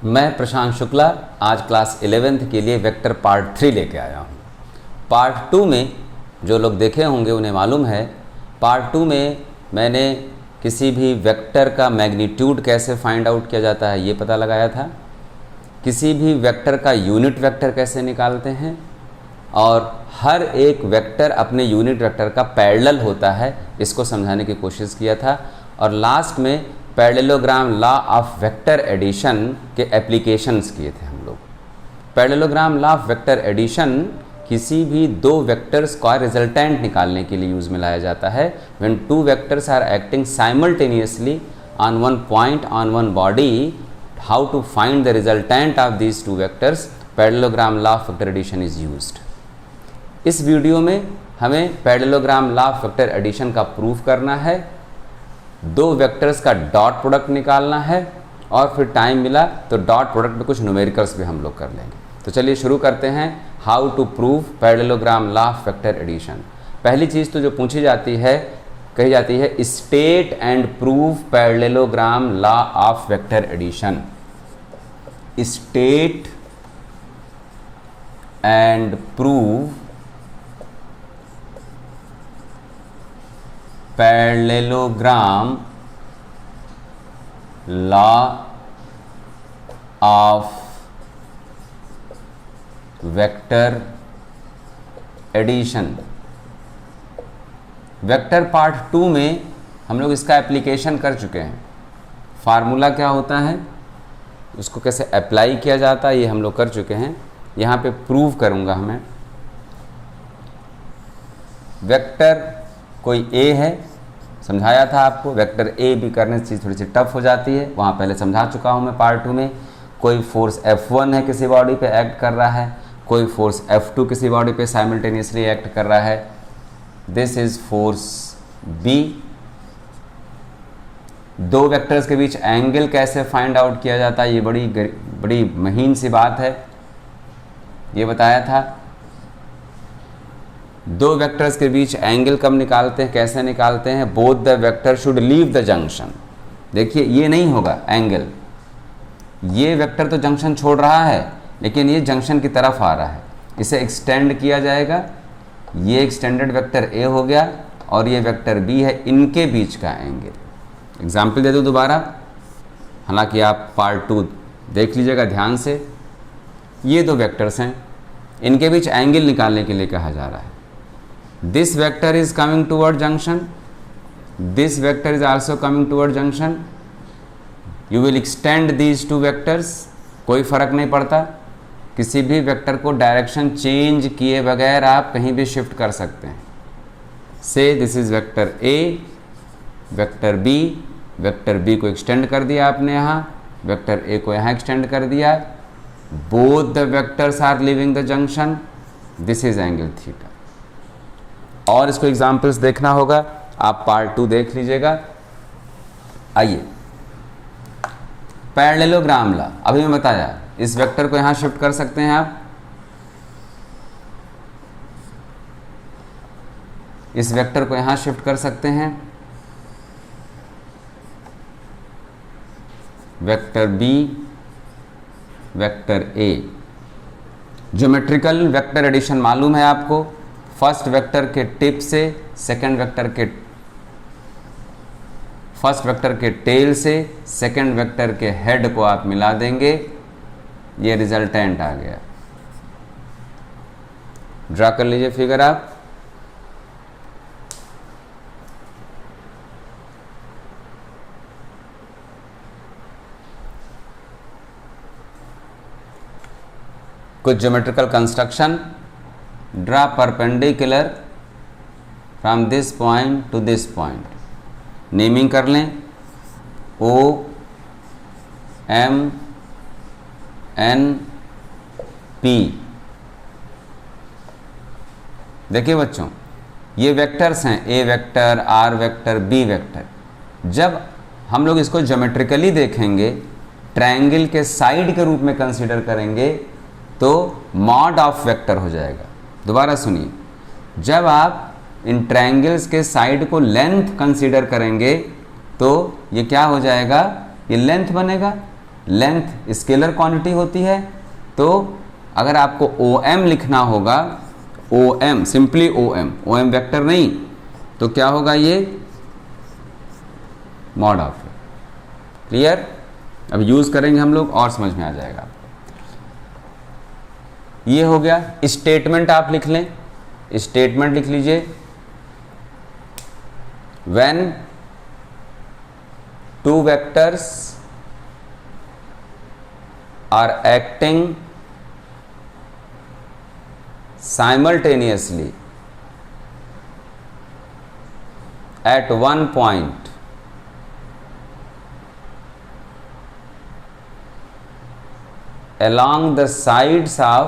मैं प्रशांत शुक्ला आज class 11th के लिए वेक्टर पार्ट 3 लेके आया हूँ। पार्ट 2 में जो लोग देखे होंगे उन्हें मालूम है, पार्ट 2 में मैंने किसी भी वेक्टर का मैग्नीट्यूड कैसे फाइंड आउट किया जाता है ये पता लगाया था, किसी भी वेक्टर का यूनिट वेक्टर कैसे निकालते हैं और हर एक वेक्टर अपने यूनिट वेक्टर का पैरेलल होता है इसको समझाने की कोशिश किया था। और लास्ट में parallelogram law of vector addition के एप्लीकेशंस किए थे हम लोग। Parallelogram law of vector addition किसी भी दो वेक्टर्स का रिजल्टेंट निकालने के लिए यूज़ में लाया जाता है। When two vectors are acting simultaneously on one point on one body, how to find the resultant of these two vectors, parallelogram law of vector addition is used. इस video में हमें parallelogram law of vector addition का proof करना है, दो vectors का dot product निकालना है और फिर टाइम मिला तो डॉट प्रोडक्ट में कुछ न्यूमेरिकल्स भी हम लोग कर लेंगे। तो चलिए शुरू करते हैं। How to prove parallelogram law of vector addition. पहली चीज़ तो जो पूछी जाती है, कही जाती है state and prove parallelogram law of vector addition. State and prove parallelogram law of vector addition. Vector part 2 में हम लोग इसका एप्लीकेशन कर चुके हैं। फार्मूला क्या होता है, उसको कैसे अप्लाई किया जाता है ये हम लोग कर चुके हैं। यहाँ पे प्रूव करूँगा मैं। वेक्टर कोई ए है, समझाया था आपको। वेक्टर ए भी करने से चीज़ थोड़ी सी टफ हो जाती है, वहाँ पहले समझा चुका हूँ मैं पार्ट 2 में। कोई फोर्स F1 है किसी बॉडी पे एक्ट कर रहा है, कोई फोर्स F2 किसी बॉडी पे साइमल्टेनियसली एक्ट कर रहा है। This is force B। दो वेक्टर्स के बीच एंगल कैसे फाइंड आउट किया जाता है ये बड़ी महीन सी बात है, ये बताया था। दो वेक्टर्स के बीच एंगल कब निकालते हैं, कैसे निकालते हैं। Both the vector should leave the junction. देखिए ये नहीं होगा एंगल, ये वेक्टर तो जंक्शन छोड़ रहा है लेकिन ये जंक्शन की तरफ आ रहा है, इसे एक्सटेंड किया जाएगा। ये एक्सटेंडेड वेक्टर ए हो गया और ये वेक्टर बी है, इनके बीच का एंगल। एग्जाम्पल दे दूँ दोबारा, हालांकि आप पार्ट 2 देख लीजिएगा ध्यान से। ये दो वेक्टर्स हैं, इनके बीच एंगल निकालने के लिए कहा जा रहा है। This vector is coming toward junction. This vector is also coming toward junction. You will extend these two vectors. कोई फर्क नहीं पड़ता, किसी भी वेक्टर को डायरेक्शन चेंज किए बगैर आप कहीं भी शिफ्ट कर सकते हैं। से this is vector A, vector B. Vector B को एक्सटेंड कर दिया आपने यहाँ, वेक्टर ए को यहाँ एक्सटेंड कर दिया। Both the vectors are living the junction. This is angle theta. और इसको एग्जाम्पल्स देखना होगा, आप पार्ट 2 देख लीजिएगा। आइए, पैरेललोग्राम लॉ अभी मैं बताया, इस वेक्टर को यहां शिफ्ट कर सकते हैं आप, इस वेक्टर को यहां शिफ्ट कर सकते हैं। Vector B, vector A. Geometrical vector addition मालूम है आपको। फर्स्ट वेक्टर के टिप से फर्स्ट वेक्टर के टेल से सेकंड वेक्टर के हेड को आप मिला देंगे, ये रिजल्टेंट आ गया। ड्रा कर लीजिए फिगर आप। कुछ geometrical construction. Draw perpendicular from this point to this point. Naming कर लें, O M N P। देखिए बच्चों, ये वेक्टर्स हैं, A vector, R vector, B vector. जब हम लोग इसको ज्योमेट्रिकली देखेंगे, ट्रायंगल के साइड के रूप में कंसीडर करेंगे तो मॉड ऑफ वेक्टर हो जाएगा। दोबारा सुनिए, जब आप इन ट्रायंगल्स के साइड को लेंथ कंसीडर करेंगे तो ये क्या हो जाएगा, ये लेंथ बनेगा। लेंथ स्केलर क्वांटिटी होती है, तो अगर आपको OM लिखना होगा, OM सिंपली OM वेक्टर नहीं, तो क्या होगा ये मॉड ऑफ। क्लियर? अब यूज़ करेंगे हम लोग और समझ में आ जाएगा। ये हो गया। स्टेटमेंट आप लिख लें, स्टेटमेंट लिख लीजिए। When two vectors are acting simultaneously at one point, along the sides of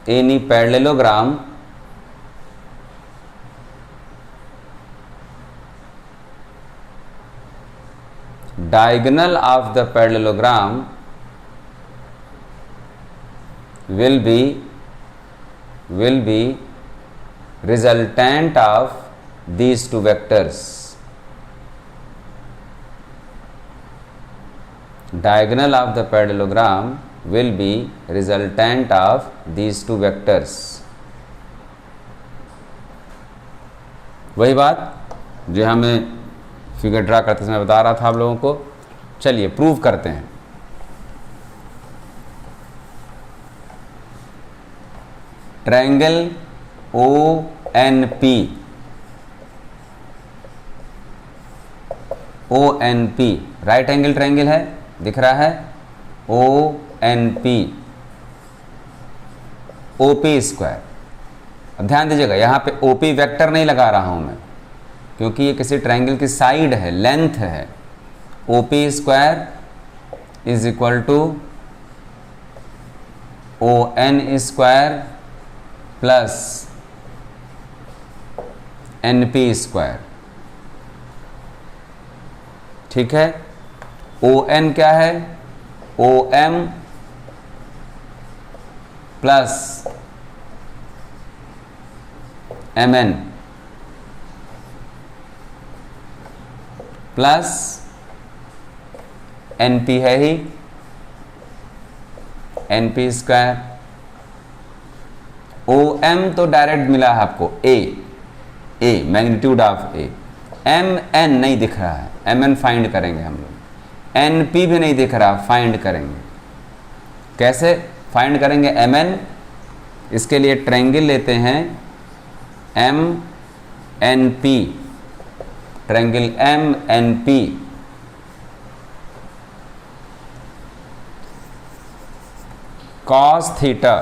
any parallelogram, diagonal of the parallelogram will be resultant of these two vectors. Diagonal of the parallelogram will be resultant of these two vectors. वही बात जो हमें figure draw करते समय बता रहा था आप लोगों को। चलिए प्रूव करते हैं। Triangle ONP right angle triangle है, दिख रहा है, ONP OP स्क्वायर। अब ध्यान दीजिएगा, यहाँ पे OP वेक्टर नहीं लगा रहा हूँ मैं, क्योंकि ये किसी ट्रायंगल की साइड है, लेंथ है। OP square is equal to ON square plus NP square. ठीक है। ON क्या है? OM प्लस MN प्लस NP है ही, NP स्क्वायर। OM तो डायरेक्ट मिला है आपको, A magnitude of A। MN नहीं दिख रहा है, MN फाइंड करेंगे हम लोग। NP भी नहीं दिख रहा, फाइंड करेंगे। कैसे फाइंड करेंगे MN? इसके लिए ट्रायंगल लेते हैं MNP, triangle MNP। Cos theta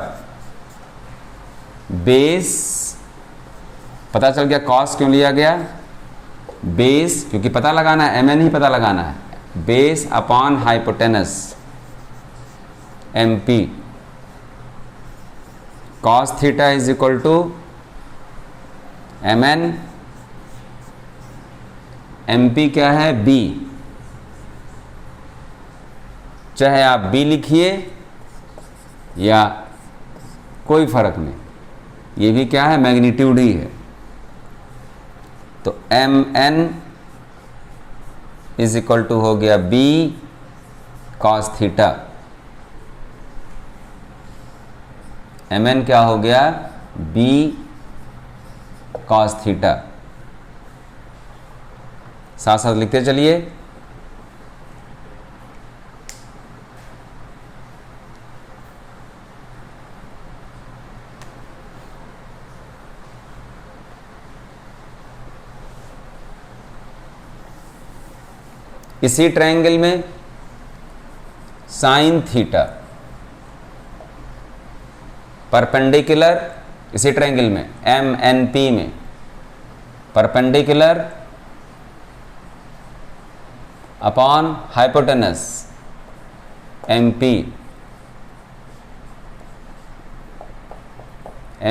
base, पता चल गया कॉस क्यों लिया गया? बेस, क्योंकि पता लगाना है, MN ही पता लगाना है। Base upon hypotenuse MP। Cos theta is equal to MN, MP क्या है? B। चाहे आप B लिखिए या कोई फर्क नहीं, ये भी क्या है? मैग्नीट्यूड ही है। तो MN इज इक्वल टू हो गया B कॉस थीटा। MN क्या हो गया? B cos theta. साथ साथ लिखते चलिए। इसी ट्रायंगल में साइन थीटा परपेंडिकुलर, इसी ट्रायंगल में MNP में perpendicular upon hypotenuse MP।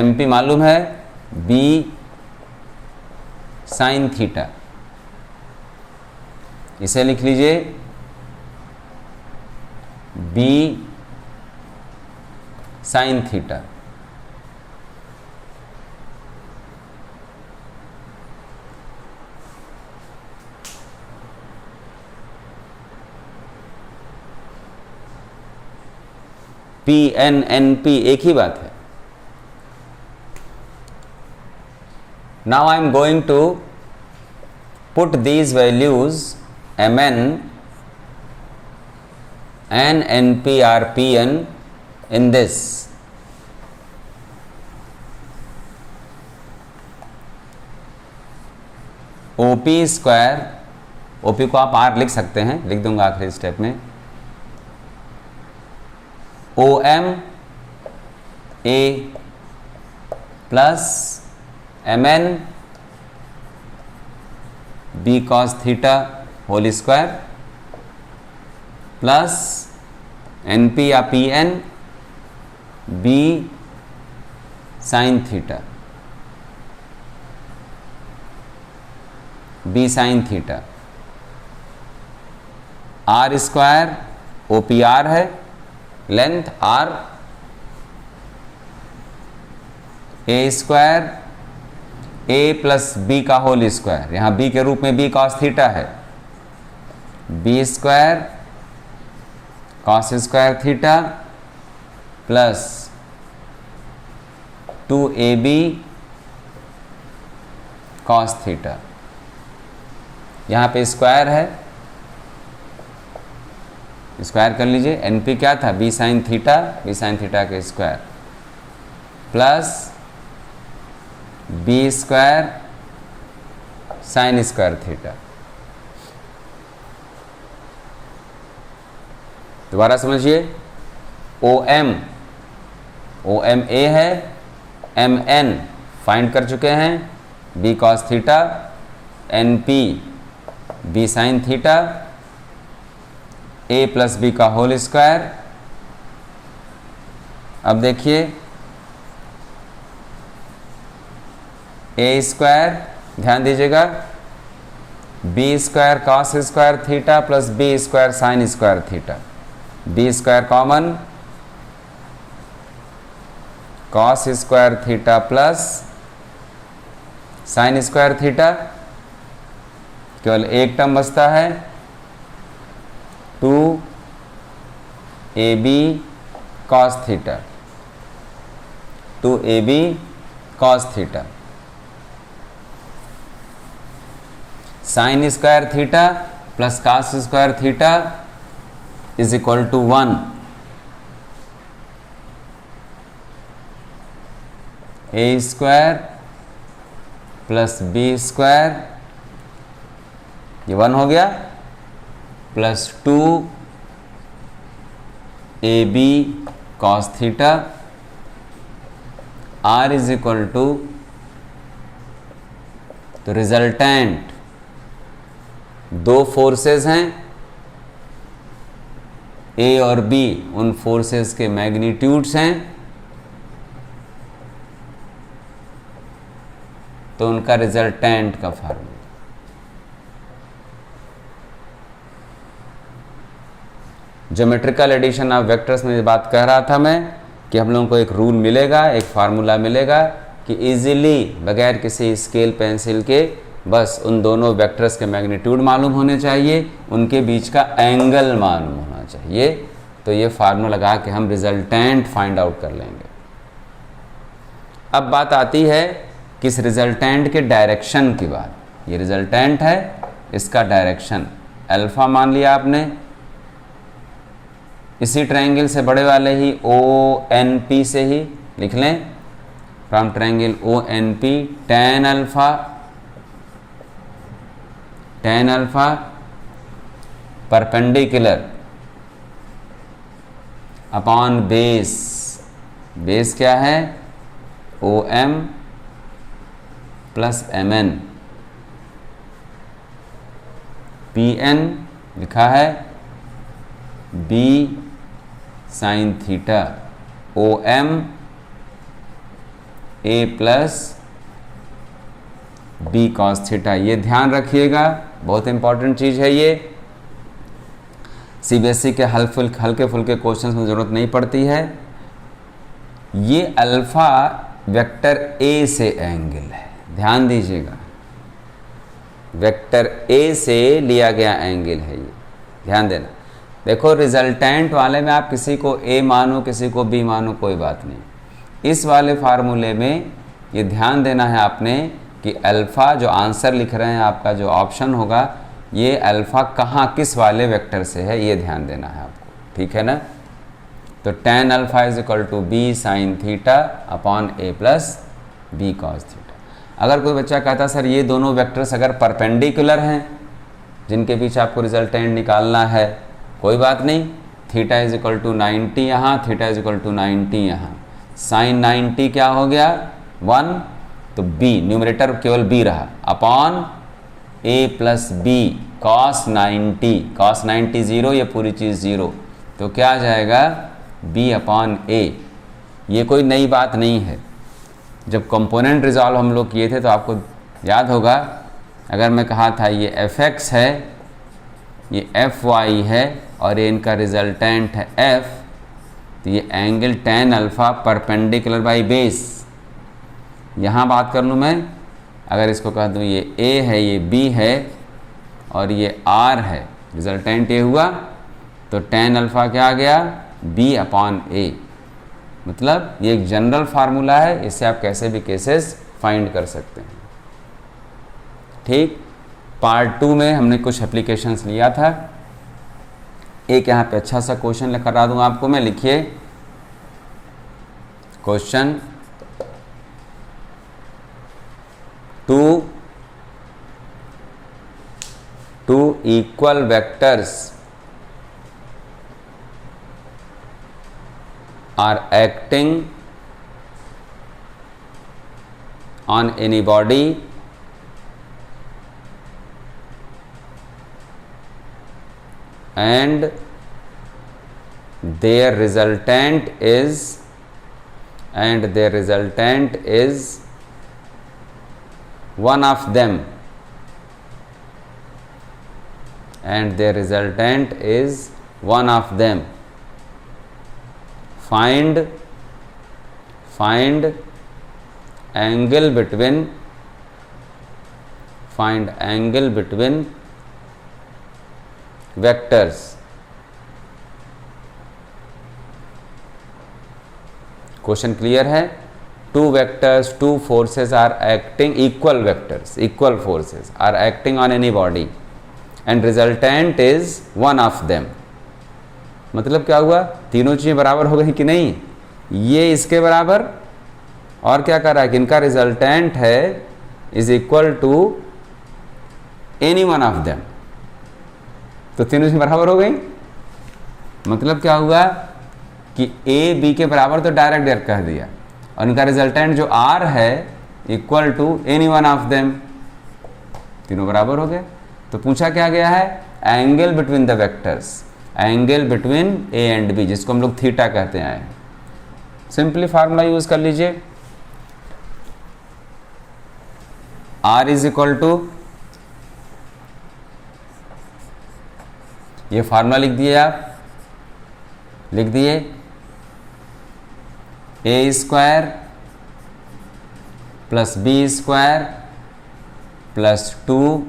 MP मालूम है, B साइन थीटा। इसे लिख लीजिए B sine theta. P N N P एक ही बात है। Now I am going to put these values M N N N P R P N in this. OP square, OP को आप are लिख सकते हैं, लिख दूंगा आखिरी स्टेप में। O M A plus M N B cos theta whole square plus N P या P N B sine theta, B sine theta. R square O P R है, length R, A square A plus B का whole square, यहां B के रूप में B cos theta है, B square cos square theta plus 2ab cos theta. यहां पे square है, स्क्वायर कर लीजिए। एनपी क्या था, B sine theta, B sine theta के square plus B square sine square theta. दोबारा समझिए, ओ एम ए है, एम एन फाइंड कर चुके हैं, B cos theta, N P B sine theta, A plus B का होल स्क्वायर। अब देखिए, ए स्क्वायर, ध्यान दीजिएगा, B square cos square theta plus B square sine square theta, B square common, cos square theta plus sine square theta, केवल एक term बचता है, 2ab cos theta, 2ab cos theta, sine square theta plus cos square theta is equal to 1। A square plus B square, ये 1 हो गया, plus 2ab cos theta, r is equal to, तो resultant दो forces हैं A और B, उन forces के magnitudes हैं, तो उनका रिजल्टेंट का formula. Geometrical addition of vectors में बात कह रहा था मैं कि हम लोगों को एक रूल मिलेगा, एक फार्मूला मिलेगा कि इजीली बगैर किसी स्केल पेंसिल के बस उन दोनों वेक्टर्स के मैग्नीट्यूड मालूम होने चाहिए, उनके बीच का एंगल मालूम होना चाहिए, तो ये फार्मूला लगा के हम रिजल्टेंट फाइंड आउट कर लेंगे। अब बात आती है किस रिजल्टेंट के डायरेक्शन की बात। ये रिजल्टेंट है, इसका डायरेक्शन अल्फा मान लिया आपने, इसी ट्रायंगल से बड़े वाले ही ओ एन पी से ही लिख लें, from triangle O N P tan alpha perpendicular upon base, base क्या है, O M plus M N, P N लिखा है B sine theta, O M A plus B cos theta. ये ध्यान रखिएगा, बहुत इंपॉर्टेंट चीज़ है ये। सीबीएसई के हल्के फुल्के क्वेश्चंस में ज़रूरत नहीं पड़ती है। ये अल्फा वेक्टर ए से एंगल है, ध्यान दीजिएगा, वेक्टर ए से लिया गया एंगल है ये, ध्यान देना। देखो रिजल्टेंट वाले में आप किसी को ए मानो किसी को बी मानो कोई बात नहीं। इस वाले फार्मूले में ये ध्यान देना है आपने कि अल्फ़ा जो आंसर लिख रहे हैं आपका जो ऑप्शन होगा ये अल्फ़ा कहाँ किस वाले वेक्टर से है, ये ध्यान देना है आपको, ठीक है ना। तो tan alpha is equal to B sine theta upon A plus B cos theta. अगर कोई बच्चा कहता सर ये दोनों वेक्टर्स अगर परपेंडिकुलर हैं जिनके बीच आपको रिजल्टेंट निकालना है, कोई बात नहीं, थीटा इज इक्वल टू 90 यहाँ, थीटा इज इक्वल टू 90 यहाँ, साइन 90 क्या हो गया 1, तो b न्यूमरेटर केवल b रहा upon a plus B cos 90 0, ये पूरी चीज़ 0, तो क्या आ जाएगा b अपॉन a। ये कोई नई बात नहीं है। जब कंपोनेंट रिजॉल्व हम लोग किए थे तो आपको याद होगा, अगर मैं कहा था ये fx है, ये fy है और ये इनका रिजल्टेंट है f, तो ये angle tan alpha perpendicular by base. यहाँ बात कर लूँ मैं, अगर इसको कह दूँ ये a है, ये b है और ये r है, रिजल्टेंट ये हुआ, तो tan अल्फ़ा क्या आ गया b अपॉन a। मतलब ये एक जनरल फार्मूला है, इससे आप कैसे भी केसेस फाइंड कर सकते हैं, ठीक। पार्ट 2 में हमने कुछ एप्लीकेशंस लिया था। एक यहाँ पे अच्छा सा क्वेश्चन करा दूँ आपको मैं, लिखिए question two equal vectors are acting on any body and their resultant is one of them, and their resultant is one of them. Find angle between vectors. Question clear है। Two vectors, two forces are acting, equal forces are acting on any body and resultant is one of them. मतलब क्या हुआ, तीनों चीज़ें बराबर हो गई कि नहीं, ये इसके बराबर और क्या कर रहा है कि इनका रिजल्टेंट है is equal to any one of them, तो तीनों चीज़ें बराबर हो गई। मतलब क्या हुआ कि ए बी के बराबर तो डायरेक्ट कह दिया, और इनका रिजल्टेंट जो आर है equal to any one of them, तीनों बराबर हो गए। तो पूछा क्या गया है, angle between the vectors, angle between A and B, जिसको हम लोग थीटा कहते हैं। सिंपली फार्मूला यूज कर लीजिए, आर इज इक्वल टू, ये फार्मूला लिख दिए आप, लिख दिए A square plus B square plus 2ab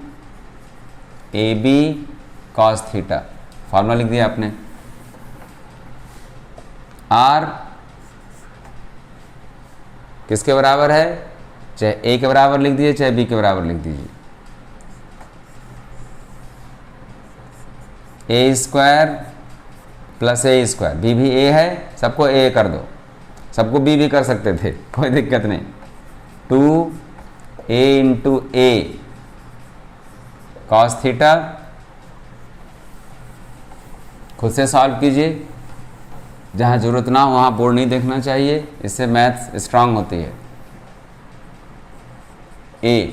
cos theta, formula लिख दिया आपने। आर किसके बराबर है, चाहे ए के बराबर लिख दीजिए चाहे बी के बराबर लिख दीजिए, ए स्क्वायर प्लस ए स्क्वायर, बी भी ए है, सबको ए कर दो, सबको बी भी कर सकते थे, कोई दिक्कत नहीं। 2a इंटू ए कॉस थीटा, खुद से सॉल्व कीजिए, जहाँ ज़रूरत ना हो वहाँ बोर्ड नहीं देखना चाहिए, इससे मैथ्स स्ट्रांग होती है। ए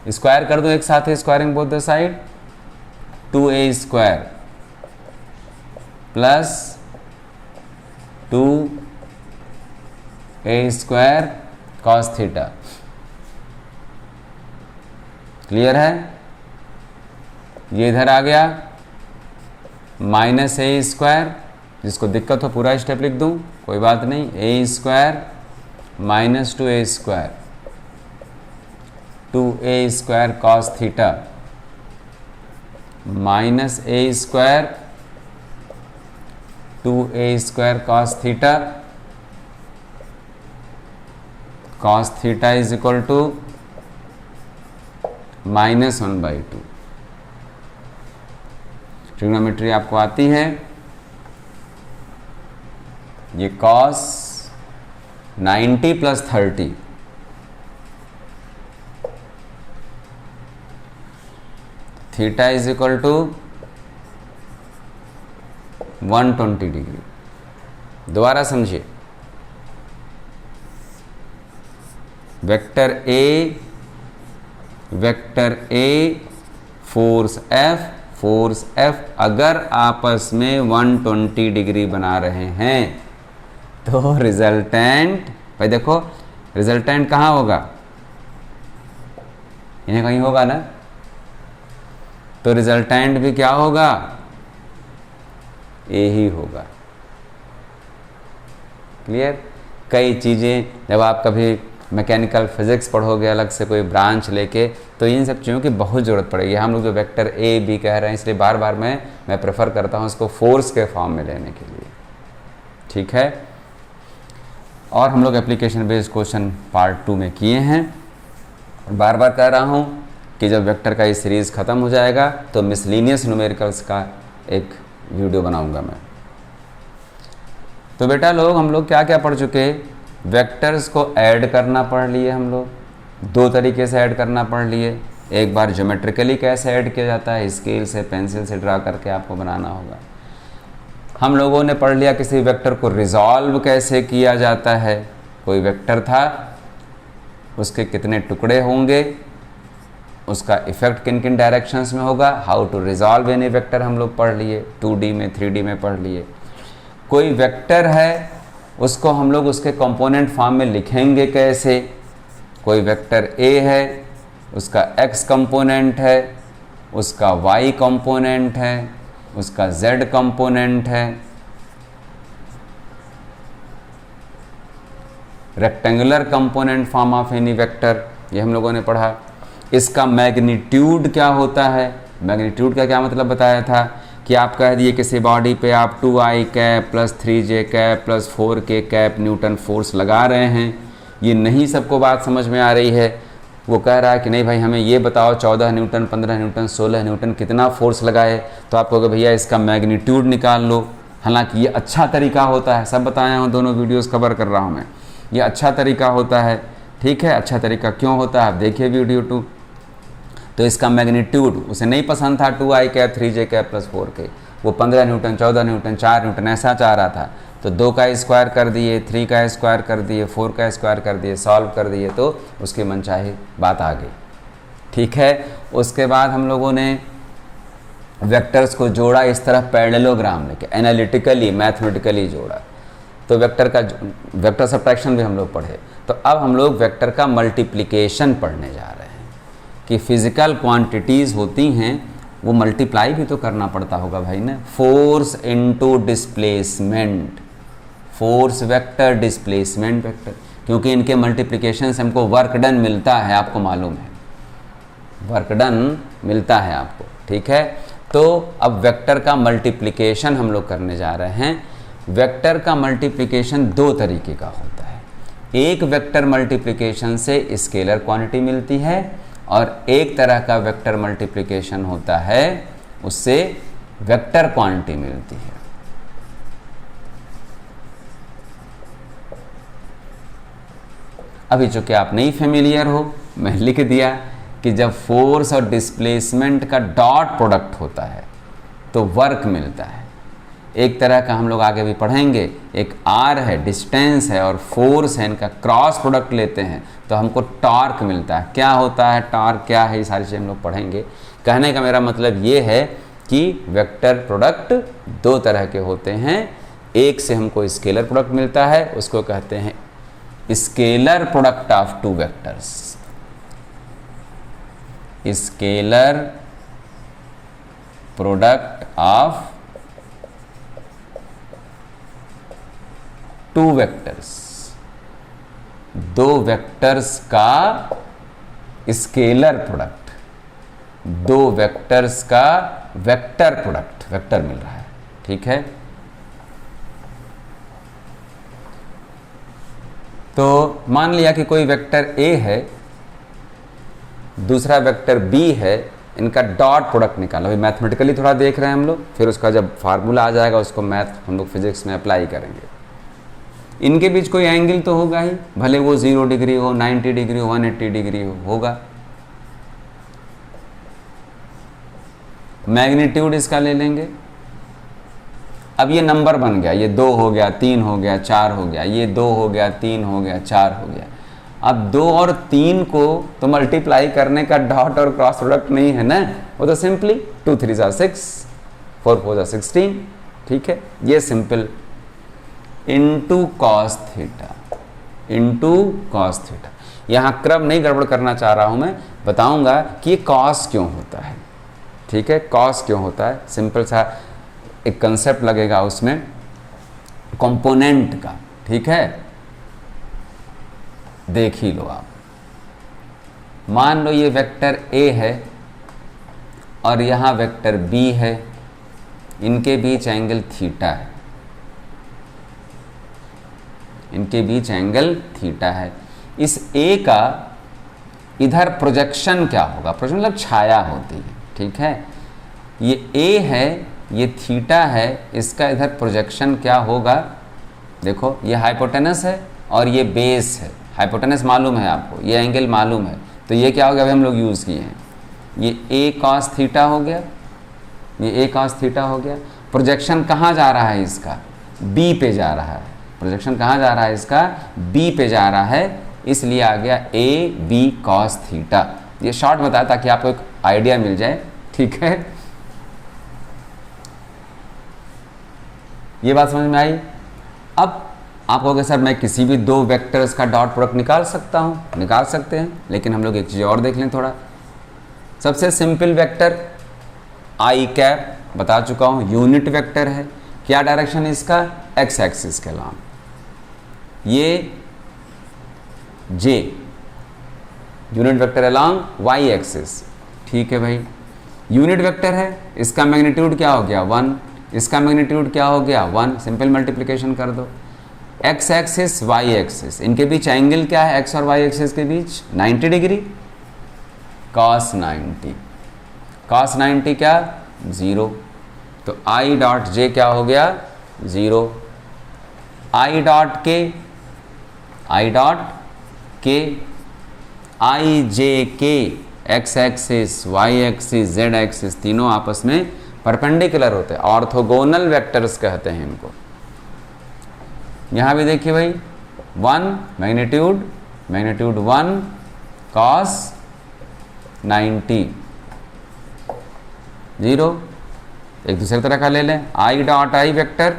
स्क्वायर कर दो एक साथ ही, squaring both the side, 2a square plus 2a square cos theta, clear है। ये इधर आ गया माइनस ए स्क्वायर, जिसको दिक्कत हो पूरा स्टेप लिख दूं, कोई बात नहीं, A square minus 2a square, 2a square cos theta minus A square 2a² cos theta is equal to -1/2। Trigonometry आपको आती है, ये cos 90 + 30 theta is equal to 120 degree. दोबारा समझिए, वेक्टर ए, फोर्स F अगर आपस में 120 डिग्री बना रहे हैं तो रिजल्टेंट, भाई देखो रिजल्टेंट कहाँ होगा, इन्हें कहीं होगा ना, तो रिजल्टेंट भी क्या होगा, ए ही होगा। क्लियर? कई चीज़ें जब आप कभी मैकेनिकल फिजिक्स पढ़ोगे अलग से कोई ब्रांच लेके, तो इन सब चीज़ों की बहुत ज़रूरत पड़ेगी। हम लोग जो वेक्टर ए बी कह रहे हैं, इसलिए बार बार मैं प्रेफर करता हूँ उसको फोर्स के फॉर्म में लेने के लिए। ठीक है, और हम लोग एप्लीकेशन बेस्ड क्वेश्चन पार्ट 2 में किए हैं। बार बार कह रहा हूँ कि जब वेक्टर का ये सीरीज़ ख़त्म हो जाएगा तो मिसलिनियस न्यूमेरिकल्स का एक वीडियो बनाऊंगा मैं। तो बेटा लोग, हम लोग क्या क्या पढ़ चुके, वेक्टर्स को ऐड करना पढ़ लिए हम लोग, 2 तरीके से ऐड करना पढ़ लिए। एक बार ज्योमेट्रिकली कैसे ऐड किया जाता है, स्केल से पेंसिल से ड्रा करके आपको बनाना होगा। हम लोगों ने पढ़ लिया किसी वेक्टर को रिजॉल्व कैसे किया जाता है। कोई वेक्टर था, उसके कितने टुकड़े होंगे, उसका इफेक्ट किन किन डायरेक्शंस में होगा, how to resolve any vector हम लोग पढ़ लिए, 2D में 3D में पढ़ लिए। कोई वेक्टर है, उसको हम लोग उसके कंपोनेंट फॉर्म में लिखेंगे कैसे। कोई वेक्टर ए है, उसका x कंपोनेंट है, उसका y कंपोनेंट है, उसका z कंपोनेंट है। Rectangular component form of any vector, ये हम लोगों ने पढ़ा। इसका मैग्नीट्यूड क्या होता है, मैग्नीट्यूड का क्या मतलब बताया था कि आप कह दिए किसी बॉडी पे आप 2i cap + 3j cap + 4k cap Newton force लगा रहे हैं। ये नहीं सबको बात समझ में आ रही है। वो कह रहा है कि नहीं भाई हमें ये बताओ 14 न्यूटन, 15 न्यूटन, 16 न्यूटन कितना फोर्स लगाए, तो आप कहोगे भैया इसका मैग्नीट्यूड निकाल लो। हालांकि ये अच्छा तरीका होता है, सब बताया हूँ, दोनों वीडियोस कवर कर रहा हूँ मैं। ये अच्छा तरीका होता है, ठीक है। अच्छा तरीका क्यों होता है आप देखिए वीडियो 2। तो इसका मैग्नीट्यूड उसे नहीं पसंद था 2i cap 3j cap + 4k, वो 15 न्यूटन, 14 न्यूटन, 4 न्यूटन ऐसा चाह रहा था। तो 2 का स्क्वायर कर दिए, 3 का स्क्वायर कर दिए, 4 का स्क्वायर कर दिए, सॉल्व कर दिए, तो उसकी मनचाही बात आ गई। ठीक है, उसके बाद हम लोगों ने वेक्टर्स को जोड़ा इस तरह पैरेललोग्राम लेके, एनालिटिकली मैथमेटिकली जोड़ा। तो वेक्टर सब्ट्रैक्शन भी हम लोग पढ़े। तो अब हम लोग वेक्टर का मल्टीप्लिकेशन पढ़ने जा रहे हैं कि फिजिकल क्वांटिटीज़ होती हैं वो मल्टीप्लाई भी तो करना पड़ता होगा भाई ना। Force into displacement, force vector, displacement vector, क्योंकि इनके मल्टीप्लिकेशन से हमको वर्क डन मिलता है, आपको मालूम है वर्क डन मिलता है आपको। ठीक है, तो अब वेक्टर का मल्टीप्लिकेशन हम लोग करने जा रहे हैं। वेक्टर का मल्टीप्लिकेशन 2 तरीके का होता है। एक वेक्टर मल्टीप्लिकेशन से स्केलर क्वांटिटी मिलती है और एक तरह का वेक्टर मल्टीप्लिकेशन होता है उससे वेक्टर क्वांटिटी मिलती है। अभी चूंकि आप नहीं फेमिलियर हो, मैं लिख दिया कि जब फोर्स और डिस्प्लेसमेंट का डॉट प्रोडक्ट होता है तो वर्क मिलता है। एक तरह का हम लोग आगे भी पढ़ेंगे, एक आर है, डिस्टेंस है, और फोर्स है, इनका क्रॉस प्रोडक्ट लेते हैं तो हमको टॉर्क मिलता है। क्या होता है टॉर्क, क्या है, ये सारी चीज़ें हम लोग पढ़ेंगे। कहने का मेरा मतलब ये है कि वेक्टर प्रोडक्ट 2 तरह के होते हैं। एक से हमको स्केलर प्रोडक्ट मिलता है, उसको कहते हैं scalar product of 2 vectors, scalar product of 2 vectors, 2 vectors का स्केलर प्रोडक्ट, 2 वेक्टर्स का वेक्टर प्रोडक्ट, वेक्टर मिल रहा है। ठीक है, तो मान लिया कि कोई वेक्टर ए है, दूसरा वेक्टर बी है, इनका डॉट प्रोडक्ट निकालो। अभी मैथमेटिकली थोड़ा देख रहे हैं हम लोग, फिर उसका जब फार्मूला आ जाएगा उसको मैथ हम लोग फिजिक्स में अप्लाई करेंगे। इनके बीच कोई एंगल तो होगा ही, भले वो 0 डिग्री हो, 90 डिग्री हो, 180 डिग्री हो, होगा। मैग्नीट्यूड इसका ले लेंगे। अब ये नंबर बन गया, ये 2 हो गया, 3 हो गया, 4 हो गया, ये 2 हो गया, 3 हो गया, 4 हो गया। अब 2 और 3 को तो मल्टीप्लाई करने का डॉट और क्रॉस प्रोडक्ट नहीं है ना, वो तो सिंपली 2 3 ज़ा 6, 4 4 ज़ा 16, ठीक है। ये simple into cos theta, into cos theta. यहाँ क्रम नहीं गड़बड़ करना चाह रहा हूँ, मैं बताऊँगा कि ये कॉस क्यों होता है, ठीक है। कॉस क्यों होता है, सिंपल सा एक कंसेप्ट लगेगा उसमें कंपोनेंट का, ठीक है। देख ही लो आप, मान लो ये वेक्टर ए है और यहाँ वेक्टर बी है, इनके बीच एंगल थीटा है, इनके बीच एंगल थीटा है। इस ए का इधर प्रोजेक्शन क्या होगा, प्रोजेक्शन मतलब छाया होती है, ठीक है। ये ए है, ये थीटा है, इसका इधर प्रोजेक्शन क्या होगा, देखो ये हाइपोटेनस है और ये बेस है। हाइपोटेनस मालूम है आपको, ये एंगल मालूम है, तो ये क्या हो गया, अभी हम लोग यूज़ किए हैं, ये ए कॉस थीटा हो गया, ये ए कॉस थीटा हो गया। प्रोजेक्शन कहाँ जा रहा है इसका, बी पे जा रहा है। प्रोजेक्शन कहाँ जा रहा है इसका, बी पे जा रहा है, इसलिए आ गया ए बी कॉस थीटा। ये शॉर्ट बताया ताकि आपको एक आइडिया मिल जाए, ठीक है। ये बात समझ में आई। अब आप कहोगे सर मैं किसी भी 2 वेक्टर्स का डॉट प्रोडक्ट निकाल सकता हूँ, निकाल सकते हैं, लेकिन हम लोग एक चीज़ और देख लें थोड़ा। सबसे सिंपल वेक्टर आई कैप बता चुका हूँ, यूनिट वेक्टर है। क्या डायरेक्शन है इसका, एक्स एक्सिस के अलोंग। ये J unit vector along Y axis, ठीक है भाई। यूनिट वेक्टर है, इसका मैग्नीट्यूड क्या हो गया 1, इसका मैग्नीट्यूड क्या हो गया 1, सिंपल मल्टीप्लिकेशन कर दो। एक्स एक्सिस वाई एक्सिस, इनके बीच एंगल क्या है, एक्स और वाई एक्सिस के बीच 90 डिग्री, कॉस 90, कॉस 90 क्या 0, तो आई डॉट जे क्या हो गया 0। आई डॉट के, आई डॉट के, I J K, X axis Y axis Z axis तीनों आपस में परपेंडिकुलर होते हैं, ऑर्थोगोनल वेक्टर्स कहते हैं इनको। यहाँ भी देखिए भाई 1 मैग्नीट्यूड, मैग्नीट्यूड 1 कॉस 90 0। एक दूसरे तरह का ले लें, आई डॉट आई vector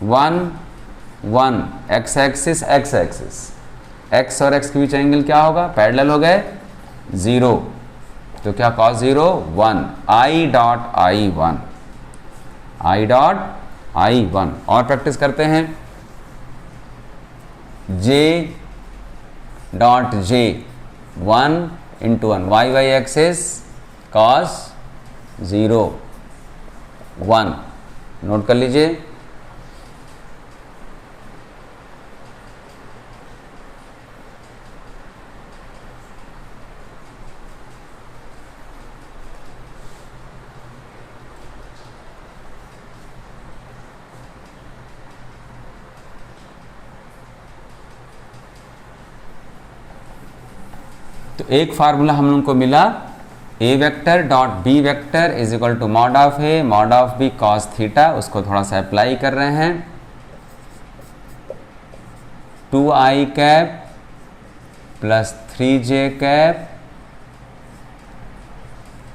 1 1 x axis X axis, x और एक्स के बीच एंगल क्या होगा, पैरेलल हो गए 0, तो क्या cos 0 1, I dot I 1, I dot I 1। और प्रैक्टिस करते हैं, J dot J 1 into 1, Y Y axis cos 0 1, note कर लीजिए। तो एक फार्मूला हम लोग को मिला, A vector dot B vector is equal to mod of A mod of B cos theta. उसको थोड़ा सा अप्लाई कर रहे हैं, 2i cap plus 3j cap,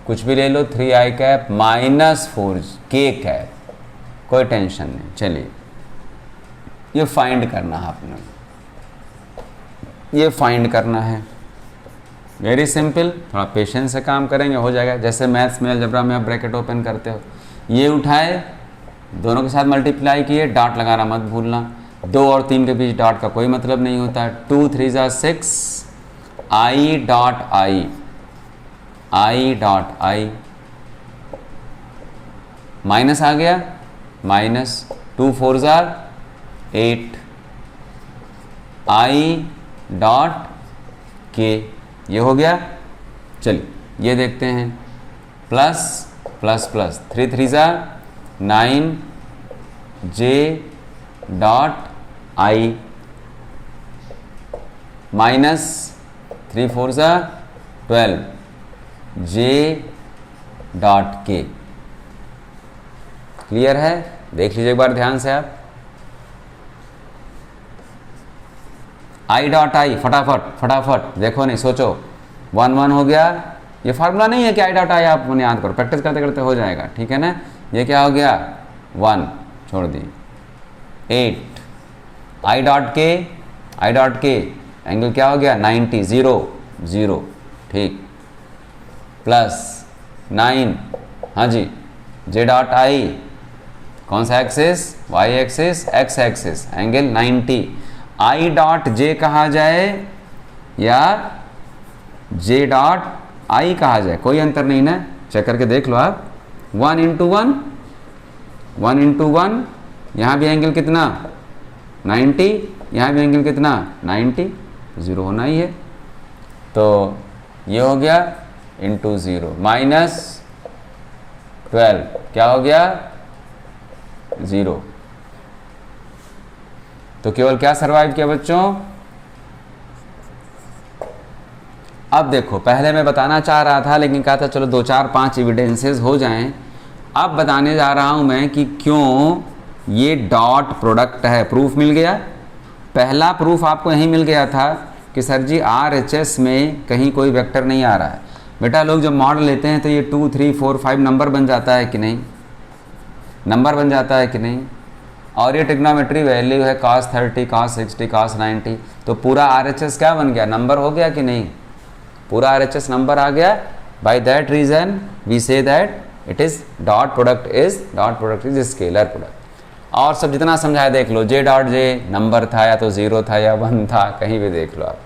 कुछ भी ले लो, 3i cap minus 4k cap, कोई टेंशन नहीं। चलिए ये फाइंड करना है आपने, ये फाइंड करना है, वेरी सिंपल। थोड़ा पेशेंस से काम करेंगे हो जाएगा। जैसे मैथ्स में अलजेब्रा में आप ब्रैकेट ओपन करते हो, ये उठाए, दोनों के साथ मल्टीप्लाई किए, डॉट लगाना मत भूलना। 2 और 3 के बीच डॉट का कोई मतलब नहीं होता है। 2 3 ज़ा 6, I dot I, I dot I, minus आ गया, माइनस 2 4 ज़ा 8, आई डॉट के, ये हो गया। चलिए ये देखते हैं, प्लस प्लस प्लस 3 3 ज़ा 9 जे डॉट आई माइनस 3 4 ज़ा 12 जे डॉट के। क्लियर है? देख लीजिए एक बार ध्यान से आप। आई डॉट आई, फटाफट फटाफट देखो, नहीं सोचो। 1 1 हो गया। ये फार्मूला नहीं है कि आई डॉट आई आप याद करो, प्रैक्टिस करते करते हो जाएगा, ठीक है ना। ये क्या हो गया 1, छोड़ दी 8। आई डॉट के एंगल क्या हो गया 90 0 0, ठीक, प्लस 9, हाँ जी, जे डॉट आई कौन सा axis, Y axis, X axis, angle 90। I dot J कहा जाए या जे डॉट आई कहा जाए, कोई अंतर नहीं ना, चेक करके देख लो आप। 1 इंटू 1, 1 इंटू 1, यहाँ भी एंगल कितना 90, यहाँ भी एंगल कितना 90, 0 होना ही है। तो ये हो गया इंटू 0 माइनस 12 क्या हो गया 0। तो केवल क्या सर्वाइव किया बच्चों। अब देखो, पहले मैं बताना चाह रहा था लेकिन कहा था चलो 2 4 5 एविडेंसेस हो जाएं। अब बताने जा रहा हूं मैं कि क्यों ये डॉट प्रोडक्ट है। प्रूफ मिल गया। पहला प्रूफ आपको यहीं मिल गया था कि सर जी RHS में कहीं कोई वेक्टर नहीं आ रहा है। बेटा लोग जब मॉडल लेते हैं तो ये 2 3 4 5 नंबर बन जाता है कि नहीं, नंबर बन जाता है कि नहीं। और ये ट्रिग्नोमेट्री वैल्यू है cos 30, cos 60, cos 90, तो पूरा RHS क्या बन गया, नंबर हो गया कि नहीं, पूरा RHS नंबर आ गया। By that reason we say that it is dot product is scalar product. और सब जितना समझाया देख लो, जे डॉट जे नंबर था या तो 0 था या 1 था, कहीं भी देख लो आप।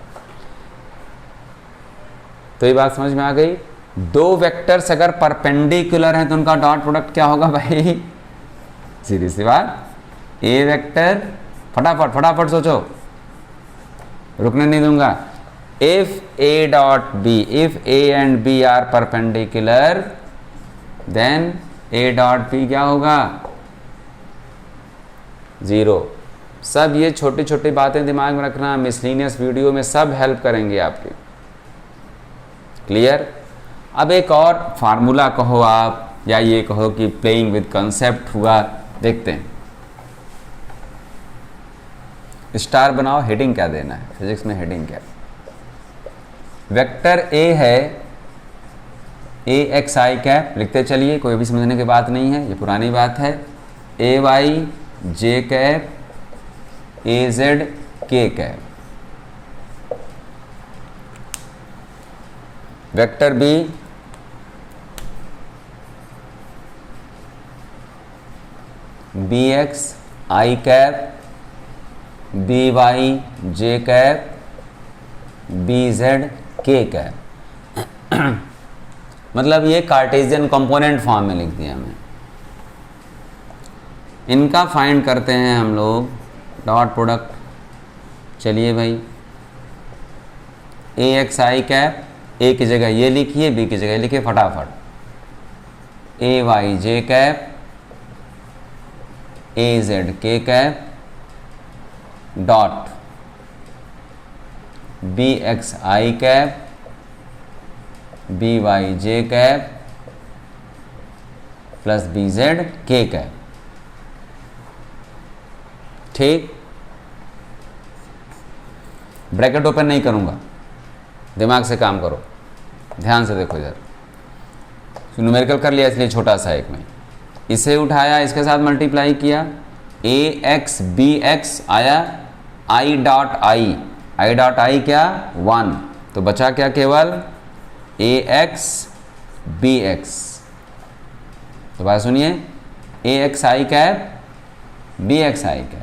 तो ये बात समझ में आ गई। 2 वेक्टर्स अगर परपेंडिकुलर हैं तो उनका डॉट प्रोडक्ट क्या होगा भाई, सीधी सी बात, ए वेक्टर, फटाफट फटाफट सोचो, रुकने नहीं दूंगा। If A dot B, if A and B are perpendicular then A dot B क्या होगा 0। सब ये छोटी छोटी बातें दिमाग में रखना, मिसलिनियस वीडियो में सब हेल्प करेंगे आपकी। क्लियर। अब एक और फार्मूला कहो आप, या ये कहो कि प्लेइंग विद कंसेप्ट हुआ, देखते हैं। स्टार बनाओ, हेडिंग क्या देना है, फिजिक्स में हेडिंग क्या है। वेक्टर ए है ए एक्स आई कैप, लिखते चलिए, कोई भी समझने की बात नहीं है, ये पुरानी बात है। A Y J cap, A Z K cap. Vector B B X I cap, B Y J cap, B Z K cap. मतलब ये कार्टेशियन कंपोनेंट फॉर्म में लिख दिया मैं। इनका फाइंड करते हैं हम लोग डॉट प्रोडक्ट। चलिए भाई, ए एक्स आई कैप, ए की जगह ये लिखिए, बी की जगह लिखिए फटाफट। ए Y J cap, A Z K cap, dot B X I cap, B Y J cap plus B Z K cap. ठीक, ब्रैकेट ओपन नहीं करूंगा, दिमाग से काम करो, ध्यान से देखो इधर। न्यूमेरिकल कर लिया इसलिए छोटा सा एक में, इसे उठाया, इसके साथ मल्टीप्लाई किया, ए एक्स बी एक्स आया, आई डॉट आई क्या 1, तो बचा क्या केवल ए एक्स बी एक्स। तो बात सुनिए, ए x I cap B X I cap,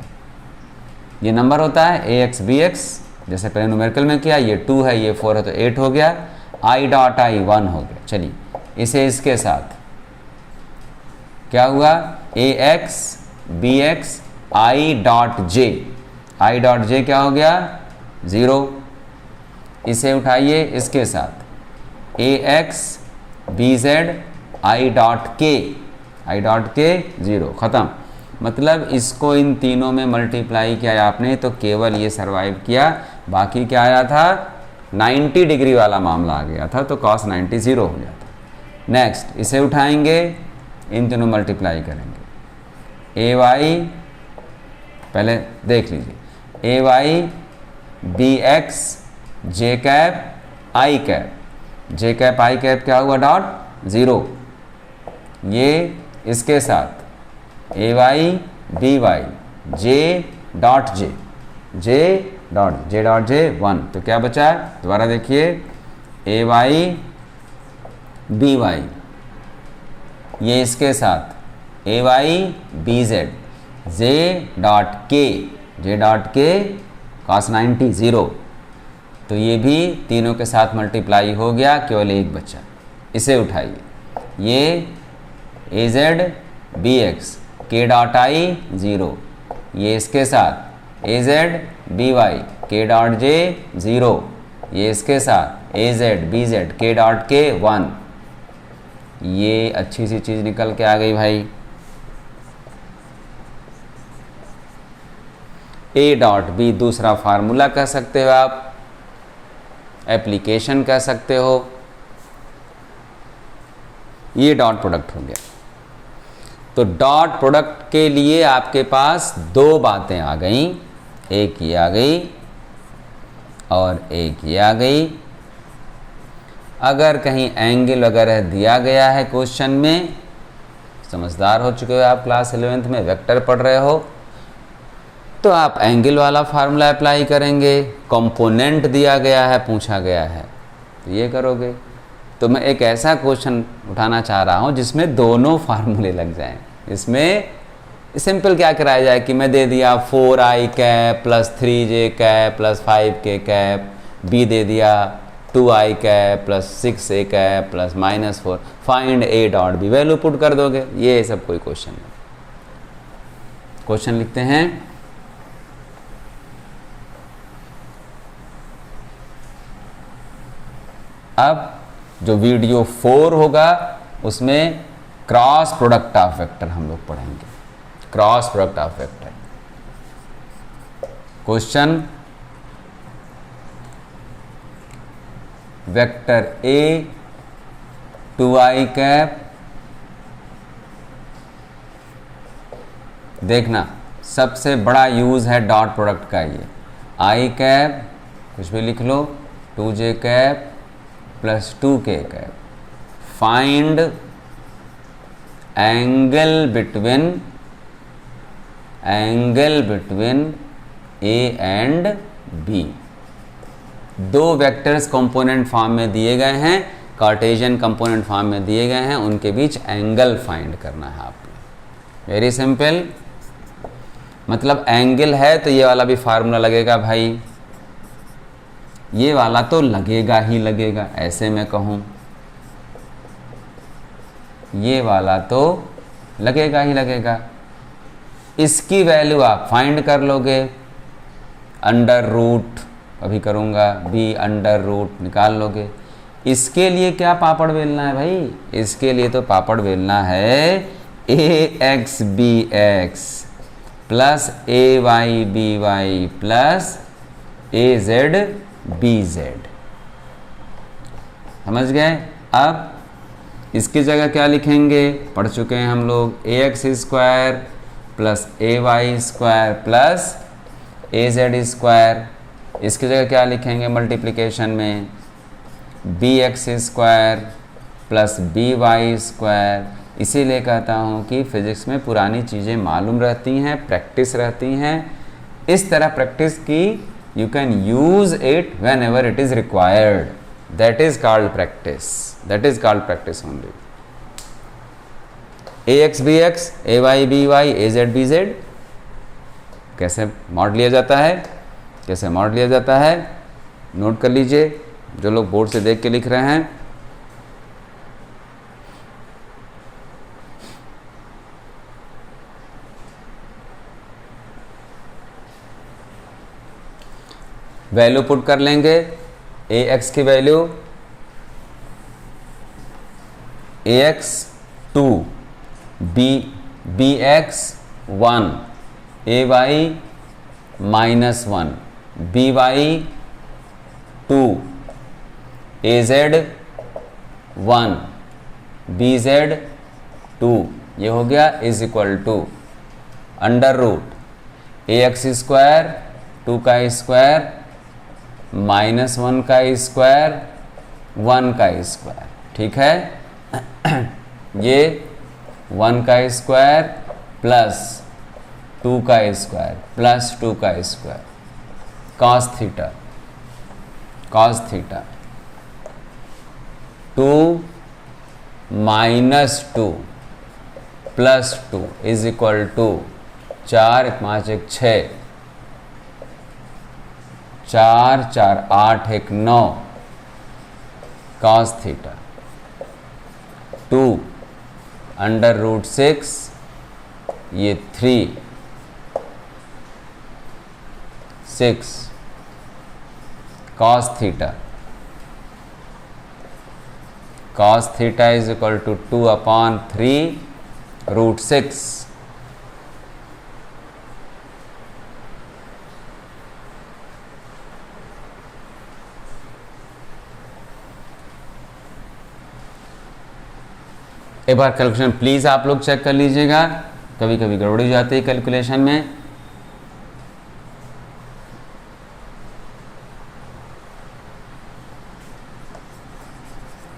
ये नंबर होता है ए एक्स बी एक्स, जैसे पहले न्यूमेरिकल में किया, ये 2 है, ये 4 है, तो 8 हो गया। आई डॉट आई 1 हो गया। चलिए इसे इसके साथ क्या हुआ, A X B X I dot J क्या हो गया 0, इसे उठाइए इसके साथ ax bz i डॉट के 0, ख़त्म। मतलब इसको इन तीनों में मल्टीप्लाई किया आपने तो केवल ये सरवाइव किया, बाकी क्या आया था 90 डिग्री वाला मामला आ गया था, तो cos 90 0 हो जाता। नेक्स्ट इसे उठाएंगे, इन तीनों मल्टीप्लाई करेंगे, ए वाई पहले देख लीजिए, A Y B X J cap I cap, J cap I cap क्या हुआ डॉट 0, ये इसके साथ A Y B Y J dot J dot J 1, तो क्या बचा, दोबारा देखिए, ए वाई बी वाई, ये इसके साथ A Y B Z J dot K cos 90 0, तो ये भी तीनों के साथ मल्टीप्लाई हो गया, केवल एक बचा, इसे उठाइए, ये ए जेड बी एक्स के डॉट आई 0, ये इसके साथ ए जेड बी वाई के डॉट जे 0, ये इसके साथ ए जेड बी जेड के डॉट के 1, ये अच्छी सी चीज़ निकल के आ गई भाई। ए डॉट बी दूसरा फार्मूला कह सकते हो आप, एप्लीकेशन कह सकते हो, ये डॉट प्रोडक्ट हो गया। तो डॉट प्रोडक्ट के लिए आपके पास दो बातें आ गई, एक ये आ गई और एक ये आ गई। अगर कहीं एंगल वगैरह दिया गया है क्वेश्चन में, समझदार हो चुके हो आप, क्लास 11th में वेक्टर पढ़ रहे हो, तो आप एंगल वाला फार्मूला अप्लाई करेंगे। कंपोनेंट दिया गया है, पूछा गया है, तो ये करोगे। तो मैं एक ऐसा क्वेश्चन उठाना चाह रहा हूँ जिसमें दोनों फार्मूले लग जाएं। इसमें सिंपल क्या कराया जाए कि मैं दे दिया 4i cap plus 3j cap plus 5k cap, B दे दिया 2i cap plus 6a cap plus -4, find a dot b, value put कर दोगे। ये सब कोई क्वेश्चन नहीं। क्वेश्चन लिखते हैं, अब जो वीडियो 4 होगा उसमें क्रॉस प्रोडक्ट ऑफ वेक्टर हम लोग पढ़ेंगे, cross product of vector. Question, vector A 2i cap, देखना सबसे बड़ा यूज है डॉट प्रोडक्ट का ये, i कैप कुछ भी लिख लो, 2j cap plus 2k cap, find angle between a and b। दो वेक्टर्स कंपोनेंट फॉर्म में दिए गए हैं, कार्टेशियन कंपोनेंट फॉर्म में दिए गए हैं, उनके बीच एंगल फाइंड करना है आपको। वेरी सिंपल, मतलब एंगल है तो ये वाला भी फार्मूला लगेगा भाई, ये वाला तो लगेगा ही लगेगा। ऐसे मैं कहूँ ये वाला तो लगेगा ही लगेगा। इसकी वैल्यू आप फाइंड कर लोगे, अंडर रूट अभी करूँगा, b अंडर रूट निकाल लोगे। इसके लिए क्या पापड़ बेलना है भाई, इसके लिए तो पापड़ बेलना है ax bx plus ay by plus az bz, समझ गए। अब इसकी जगह क्या लिखेंगे, पढ़ चुके हैं हम लोग, ax square plus ay square plus az square. इसकी जगह क्या लिखेंगे मल्टीप्लिकेशन में, bx square plus by square. इसीलिए कहता हूँ कि फिज़िक्स में पुरानी चीज़ें मालूम रहती हैं, प्रैक्टिस रहती हैं। इस तरह प्रैक्टिस की you can use it whenever it is required, that is called practice, that is called practice only। ax bx ay by az bz कैसे मॉड लिया जाता है, कैसे मॉड लिया जाता है, नोट कर लीजिए जो लोग बोर्ड से देख के लिख रहे हैं। वैल्यू पुट कर लेंगे। ए एक्स की value A X 2, B X 1, A Y -1, B Y 2, A Z 1, B Z 2, ये हो गया is equal to under root A X square 2 का स्क्वायर -1 का स्क्वायर 1 का स्क्वायर। ठीक है, ये 1 का स्क्वायर प्लस 2 का स्क्वायर प्लस 2 का square cos theta 2 -2 plus 2 is equal to 4 5 1 6, 4 4 8 1 9 cos theta 2 under root 6, ये 3 6 cos theta is equal to 2/3 root 6। एक बार कैलकुलेशन प्लीज़ आप लोग चेक कर लीजिएगा, कभी कभी गड़बड़ी हो जाती है कैलकुलेशन में।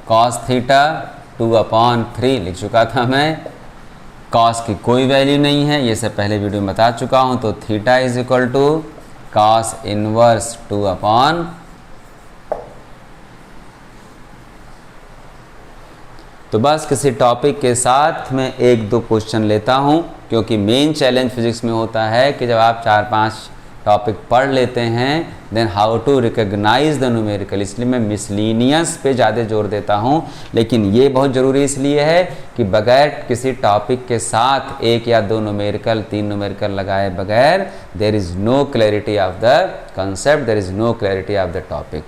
cos थीटा 2/3 लिख चुका था मैं। cos की कोई वैल्यू नहीं है, ये से पहले वीडियो में बता चुका हूँ। तो theta is equal to cos inverse 2/। तो बस किसी टॉपिक के साथ मैं 1-2 क्वेश्चन लेता हूँ, क्योंकि मेन चैलेंज फिजिक्स में होता है कि जब आप 4-5 टॉपिक पढ़ लेते हैं then how to recognize the numerical. इसलिए मैं मिसलीनियस पे ज़्यादा जोर देता हूँ, लेकिन ये बहुत ज़रूरी इसलिए है कि बगैर किसी टॉपिक के साथ 1 या 2 न्यूमेरिकल 3 न्यूमेरिकल लगाए बगैर there is no clarity of the concept, there is no clarity of the topic.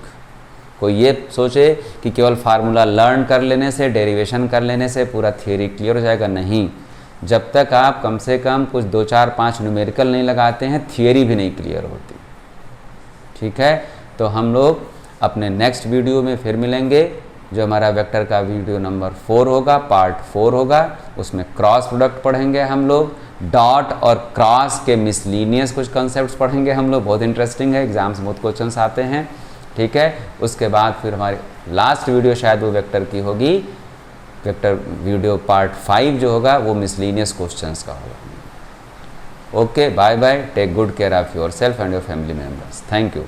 कोई ये सोचे कि केवल फार्मूला लर्न कर लेने से, डेरिवेशन कर लेने से पूरा थियोरी क्लियर हो जाएगा, नहीं। जब तक आप कम से कम कुछ 2 4 5 न्यूमेरिकल नहीं लगाते हैं थियोरी भी नहीं क्लियर होती। ठीक है, तो हम लोग अपने नेक्स्ट वीडियो में फिर मिलेंगे, जो हमारा वेक्टर का वीडियो नंबर 4 होगा, पार्ट 4 होगा। उसमें क्रॉस प्रोडक्ट पढ़ेंगे हम लोग, डॉट और क्रॉस के मिसलीनियस कुछ कॉन्सेप्ट्स पढ़ेंगे हम लोग, बहुत इंटरेस्टिंग है, एग्जाम्स बहुत क्वेश्चंस आते हैं। ठीक है, उसके बाद फिर हमारी लास्ट वीडियो शायद वो वेक्टर की होगी, वेक्टर वीडियो पार्ट 5 जो होगा वो मिसलीनियस क्वेश्चंस का होगा। Okay, bye bye, take good care of yourself and your family members. Thank you.